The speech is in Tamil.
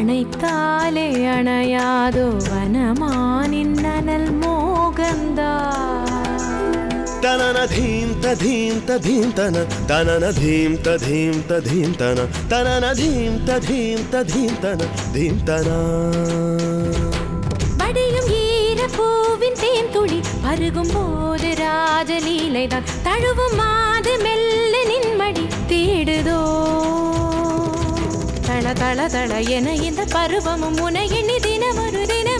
அணைத்தாலே அணையாதோ வனமானின் நனல் மோகந்தா தனன தீம் ததீம் ததீம் தன தனன தீம் ததீம் ததீம் தன தனன தீம் ததீம் ததீம் தன தீம் தனா வடியும் ஈர பூவின் தேன் துளி பருகும் போது ராஜலீலைதான் தழுவும் மாது மெல்ல நின்மடி தேடுதோ தள தள தள என இந்த பருவமும் உன எண்ணி தினம் ஒரு தினம்